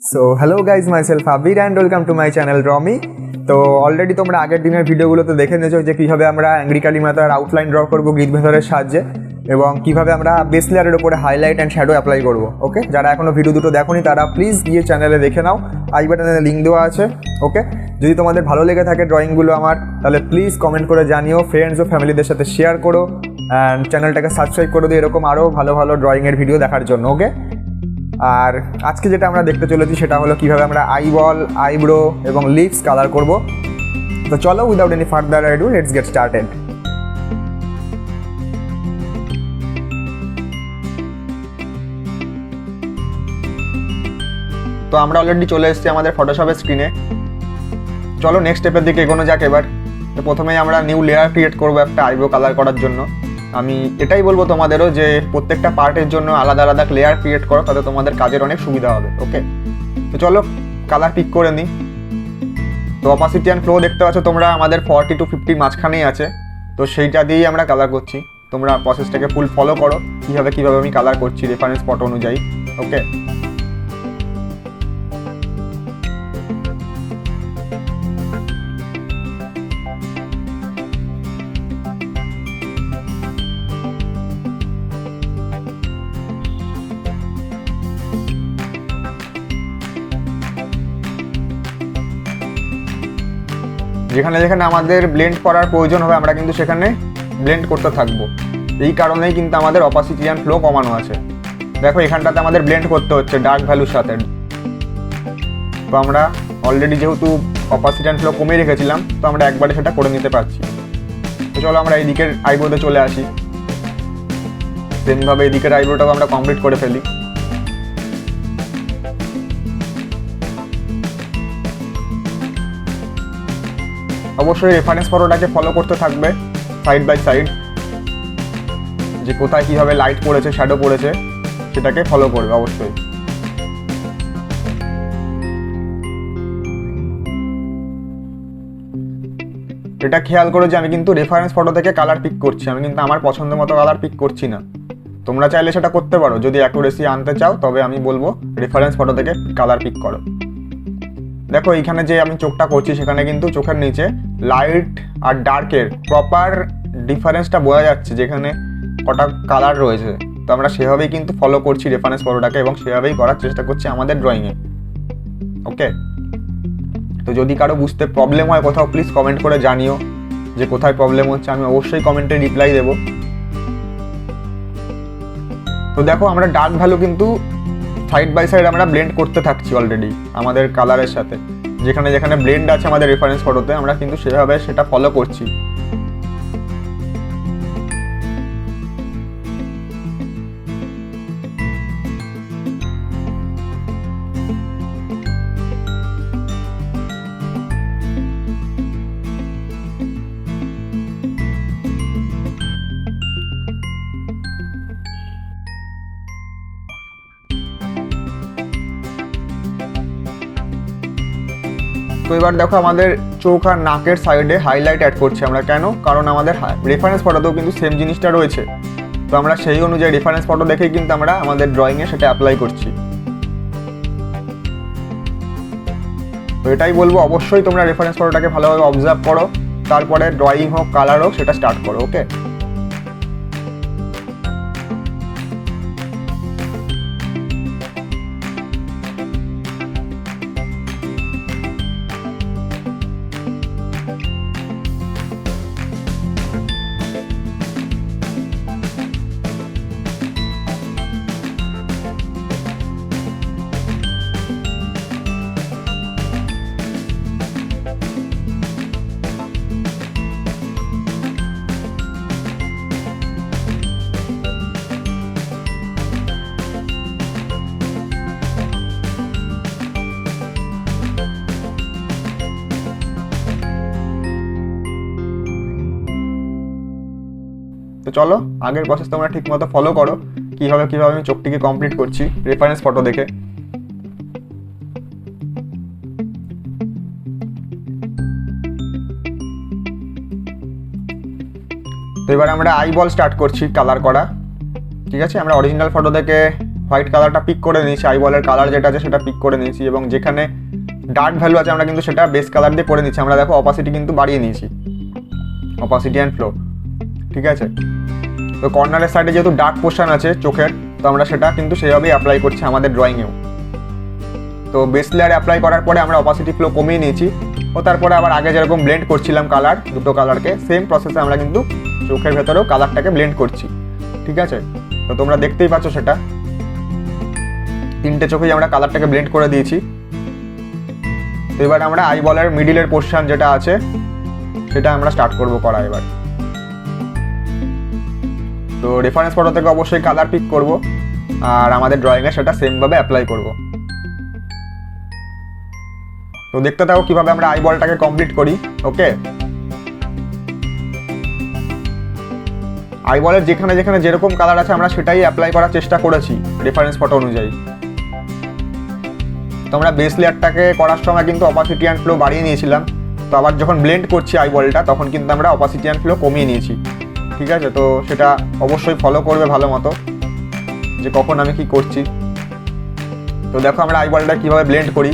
So hello guys, myself Abir and welcome to my channel ড্রমি। তো already তোমরা আগের দিনের ভিডিওগুলোতে দেখে নিয়েছো যে কীভাবে আমরা অ্যাংরি কালী মাতার আউটলাইন ড্র করবো গ্রিড মেথডের সাহায্যে, এবং কীভাবে আমরা বেস লেয়ারের উপরে হাইলাইট অ্যান্ড শ্যাডো অ্যাপ্লাই করবো। ওকে, যারা এখনও ভিডিও দুটো দেখোনি তারা প্লিজ গিয়ে চ্যানেলে দেখে নাও, আই বাটনে লিঙ্ক দেওয়া আছে। ওকে, যদি তোমাদের ভালো লেগে থাকে ড্রয়িংগুলো আমার, তাহলে প্লিজ কমেন্ট করে জানিও, ফ্রেন্ডস ও ফ্যামিলিদের সাথে শেয়ার করো, অ্যান্ড চ্যানেলটাকে সাবস্ক্রাইব করে দিও এরকম আরও ভালো ভালো ড্রয়িংয়ের ভিডিও দেখার জন্য। ওকে, আর আজকে যেটা আমরা দেখতে চলেছি সেটা হলো কীভাবে আমরা আইবল, আইব্রো এবং লিপস কালার করব। তো চলো, without any further ado, let's get started. তো আমরা অলরেডি চলে এসেছি আমাদের ফটোশপের স্ক্রিনে। চলো নেক্সট স্টেপের দিকে এগোনো যাক এবার। তো প্রথমেই আমরা নিউ লেয়ার ক্রিয়েট করবো একটা আইব্রো কালার করার জন্য। আমি এটাই বলবো তোমাদেরও যে প্রত্যেকটা পার্টের জন্য আলাদা আলাদা লেয়ার ক্রিয়েট করো, তাতে তোমাদের কাজের অনেক সুবিধা হবে। ওকে, তো চলো কালার পিক করে নিই। তো অপাসিটি অ্যান্ড ফ্লো দেখতে পাচ্ছ তোমরা আমাদের 40 to 50 মাঝখানেই আছে, তো সেইটা দিয়েই আমরা কালার করছি। তোমরা প্রসেসটাকে ফুল ফলো করো কীভাবে আমি কালার করছি রেফারেন্স ফটো অনুযায়ী। ওকে, যেখানে যেখানে আমাদের ব্লেন্ড করার প্রয়োজন হবে আমরা কিন্তু সেখানে ব্লেন্ড করতে থাকবো। এই কারণেই কিন্তু আমাদের অপাসিটি অ্যান্ড ফ্লো কমানো আছে। দেখো এখানটাতে আমাদের ব্লেন্ড করতে হচ্ছে ডার্ক ভ্যালুর সাথে। তো আমরা অলরেডি যেহেতু অপাসিটি অ্যান্ড ফ্লো কমিয়ে রেখেছিলাম, তো আমরা একবারে সেটা করে নিতে পারছি। তো চলো আমরা এই দিকের আইব্রোতে চলে আসি। সেমভাবে এই দিকের আইব্রোটাও আমরা কমপ্লিট করে ফেলি। অবশ্যই রেফারেন্স ফটোটাকে ফলো করতে থাকবে সাইড বাই সাইড, যে কোথায় কীভাবে লাইট পড়েছে, শ্যাডো পড়েছে, সেটাকে ফলো করবে অবশ্যই। এটা খেয়াল করো যে আমি কিন্তু রেফারেন্স ফটো থেকে কালার পিক করছি, আমি কিন্তু আমার পছন্দ মতো কালার পিক করছি না। তোমরা চাইলে সেটা করতে পারো, যদি অ্যাকুরেসি আনতে চাও, তবে আমি বলবো রেফারেন্স ফটো থেকে কালার পিক করো। দেখো এইখানে যে আমি চোখটা করছি সেখানে কিন্তু চোখের নিচে লাইট আর ডার্কের প্রপার ডিফারেন্সটা বোঝা যাচ্ছে, যেখানে কটা কালার রয়েছে। তো আমরা সেভাবেই কিন্তু ফলো করছি রেফারেন্স ফটোটাকে, এবং সেভাবেই করার চেষ্টা করছি আমাদের ড্রয়িংয়ে। ওকে, তো যদি কারো বুঝতে প্রবলেম হয় কোথাও, প্লিজ কমেন্ট করে জানিও যে কোথায় প্রবলেম হচ্ছে, আমি অবশ্যই কমেন্টে রিপ্লাই দেবো। তো দেখো আমরা ডার্ক ভ্যালু কিন্তু সাইড বাই সাইড আমরা ব্লেন্ড করতে থাকছি অলরেডি আমাদের কালারের সাথে। যেখানে যেখানে ব্লেন্ড আছে আমাদের রেফারেন্স ফটোতে, আমরা কিন্তু সেভাবে সেটা ফলো করছি। তো এবার দেখো আমাদের চোখ আর নাকের সাইডে হাইলাইট অ্যাড করছি আমরা। কেন? কারণ আমাদের রেফারেন্স ফটোতেও কিন্তু সেম জিনিসটা রয়েছে। তো আমরা সেই অনুযায়ী রেফারেন্স ফটো দেখেই কিন্তু আমরা আমাদের ড্রয়িংয়ে সেটা অ্যাপ্লাই করছি। তো এটাই বলবো, অবশ্যই তোমরা রেফারেন্স ফটোটাকে ভালোভাবে অবজার্ভ করো, তারপরে ড্রয়িং হোক কালার হোক সেটা স্টার্ট করো। ওকে, তো চলো আগের প্রসেস তোমরা ঠিক মতো ফলো করো, কীভাবে আমি চোখটিকে কমপ্লিট করছি রেফারেন্স ফটো দেখে। তো এবার আমরা আইবল স্টার্ট করছি কালার করা। ঠিক আছে, আমরা অরিজিনাল ফটো থেকে হোয়াইট কালারটা পিক করে নিয়েছি, আইবলের কালার যেটা আছে সেটা পিক করে নিয়েছি, এবং যেখানে ডার্ক ভ্যালু আছে আমরা কিন্তু সেটা বেস কালার দিয়ে করে নিচ্ছি। আমরা দেখো অপাসিটি কিন্তু বাড়িয়ে নিয়েছি, অপাসিটি অ্যান্ড ফ্লো, ঠিক আছে। তো কর্নারের সাইডে যেহেতু ডার্ক পোর্শন আছে চোখের, তো আমরা সেটা কিন্তু সেইভাবেই অ্যাপ্লাই করছি আমাদের ড্রয়িংয়েও। তো বেস লেয়ার অ্যাপ্লাই করার পরে আমরা অপাসিটি ফ্লো কমিয়ে নিয়েছি, ও তারপরে আবার আগে যেরকম ব্লেন্ড করছিলাম কালার, দুটো কালারকে, সেম প্রসেসে আমরা কিন্তু চোখের ভেতরেও কালারটাকে ব্লেন্ড করছি, ঠিক আছে। তো তোমরা দেখতেই পাচ্ছ সেটা, তিনটে চোখেই আমরা কালারটাকে ব্লেন্ড করে দিয়েছি। তো এবার আমরা আইবলের মিডিলের পোর্শন যেটা আছে সেটা আমরা স্টার্ট করব করা এবার। তো রেফারেন্স ফটো থেকে অবশ্যই কালার পিক করব, আর আমাদের ড্রয়িংয়ে সেটা সেমভাবে অ্যাপ্লাই করব। তো দেখতে থাকো কীভাবে আমরা আইবলটাকে কমপ্লিট করি, ওকে। আইবলের যেখানে যেখানে যেরকম কালার আছে আমরা সেটাই অ্যাপ্লাই করার চেষ্টা করেছি রেফারেন্স ফটো অনুযায়ী। তো আমরা বেস লেয়ারটাকে করার সময় কিন্তু অপাসিটি অ্যান্ড ফ্লো বাড়িয়ে নিয়েছিলাম, তো আবার যখন ব্লেন্ড করছি আইবলটা তখন কিন্তু আমরা অপাসিটি অ্যান্ড ফ্লো কমিয়ে নিয়েছি, ঠিক আছে। তো সেটা অবশ্যই ফলো করবে ভালো মতো যে কখন আমি কি করছি। তো দেখো আমরা আইবলটা কীভাবে ব্লেন্ড করি,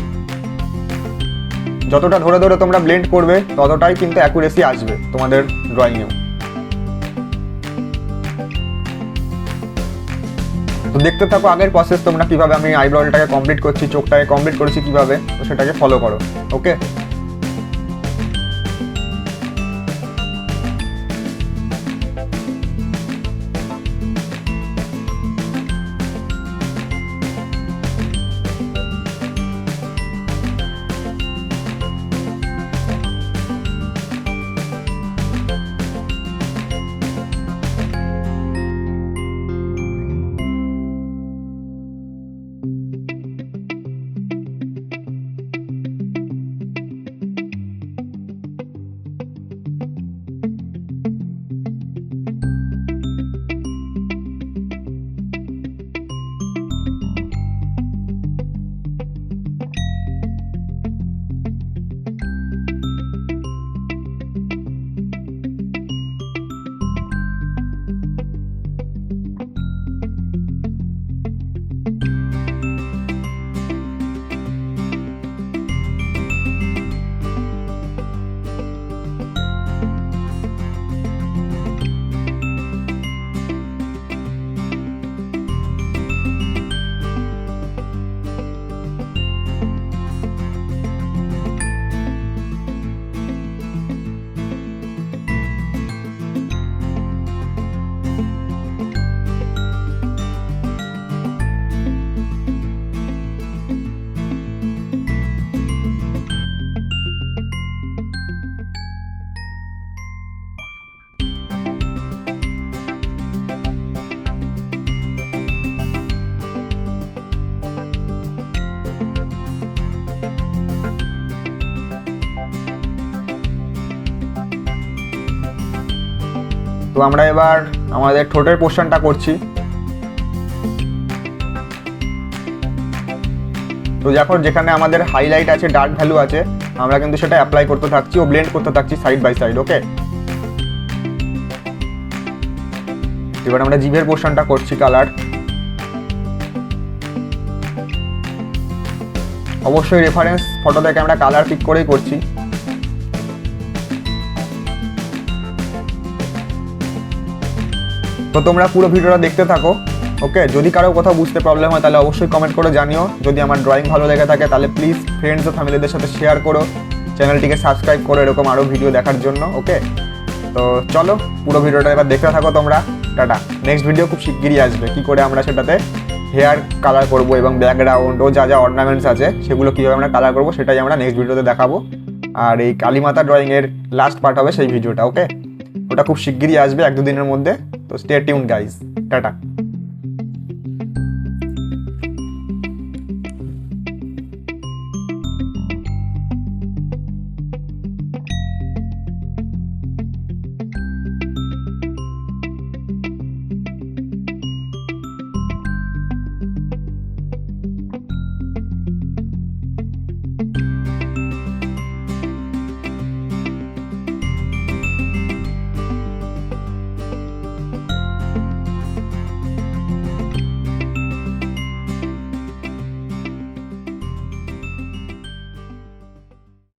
যতটা ধরে ধরে তোমরা ব্লেন্ড করবে ততটাই কিন্তু অ্যাকুরেসি আসবে তোমাদের ড্রয়িংয়েও। তো দেখতে থাকো আগের প্রসেস তোমরা কীভাবে আমি আইব্রোটাকে কমপ্লিট করছি, চোখটাকে কমপ্লিট করেছি কীভাবে, তো সেটাকে ফলো করো, ওকে। তো আমরা এবার আমাদের ঠোঁটের পোর্শনটা করছি। তো যখন যেখানে আমাদের হাইলাইট আছে, ডার্ক ভ্যালু আছে, আমরা কিন্তু সেটা অ্যাপ্লাই করতে থাকছি ও ব্লেন্ড করতে থাকছি সাইড বাই সাইড, ওকে। এবার আমরা জিভের পোর্শনটা করছি কালার। অবশ্যই রেফারেন্স ফটো থেকে আমরা কালার পিক করেই করছি। তো তোমরা পুরো ভিডিওটা দেখতে থাকো, ওকে। যদি কারো কোথাও বুঝতে প্রবলেম হয় তাহলে অবশ্যই কমেন্ট করে জানিও। যদি আমার ড্রয়িং ভালো লেগে থাকে তাহলে প্লিজ ফ্রেন্ডস ও ফ্যামিলিদের সাথে শেয়ার করো, চ্যানেলটিকে সাবস্ক্রাইব করো এরকম আরও ভিডিও দেখার জন্য, ওকে। তো চলো পুরো ভিডিওটা এবার দেখতে থাকো তোমরা। টাটা। নেক্সট ভিডিও খুব শিগগিরই আসবে, কী করে আমরা সেটাতে হেয়ার কালার করবো এবং ব্যাকগ্রাউন্ড ও যা যা অর্নামেন্টস আছে সেগুলো কীভাবে আমরা কালার করবো সেটাই আমরা নেক্সট ভিডিওতে দেখাবো। আর এই কালীমাতা ড্রয়িংয়ের লাস্ট পার্ট হবে সেই ভিডিওটা, ওকে। ওটা খুব শিগগিরই আসবে 1-2 দিনের মধ্যে। তো স্টে টিউন গাইজ, টাটা।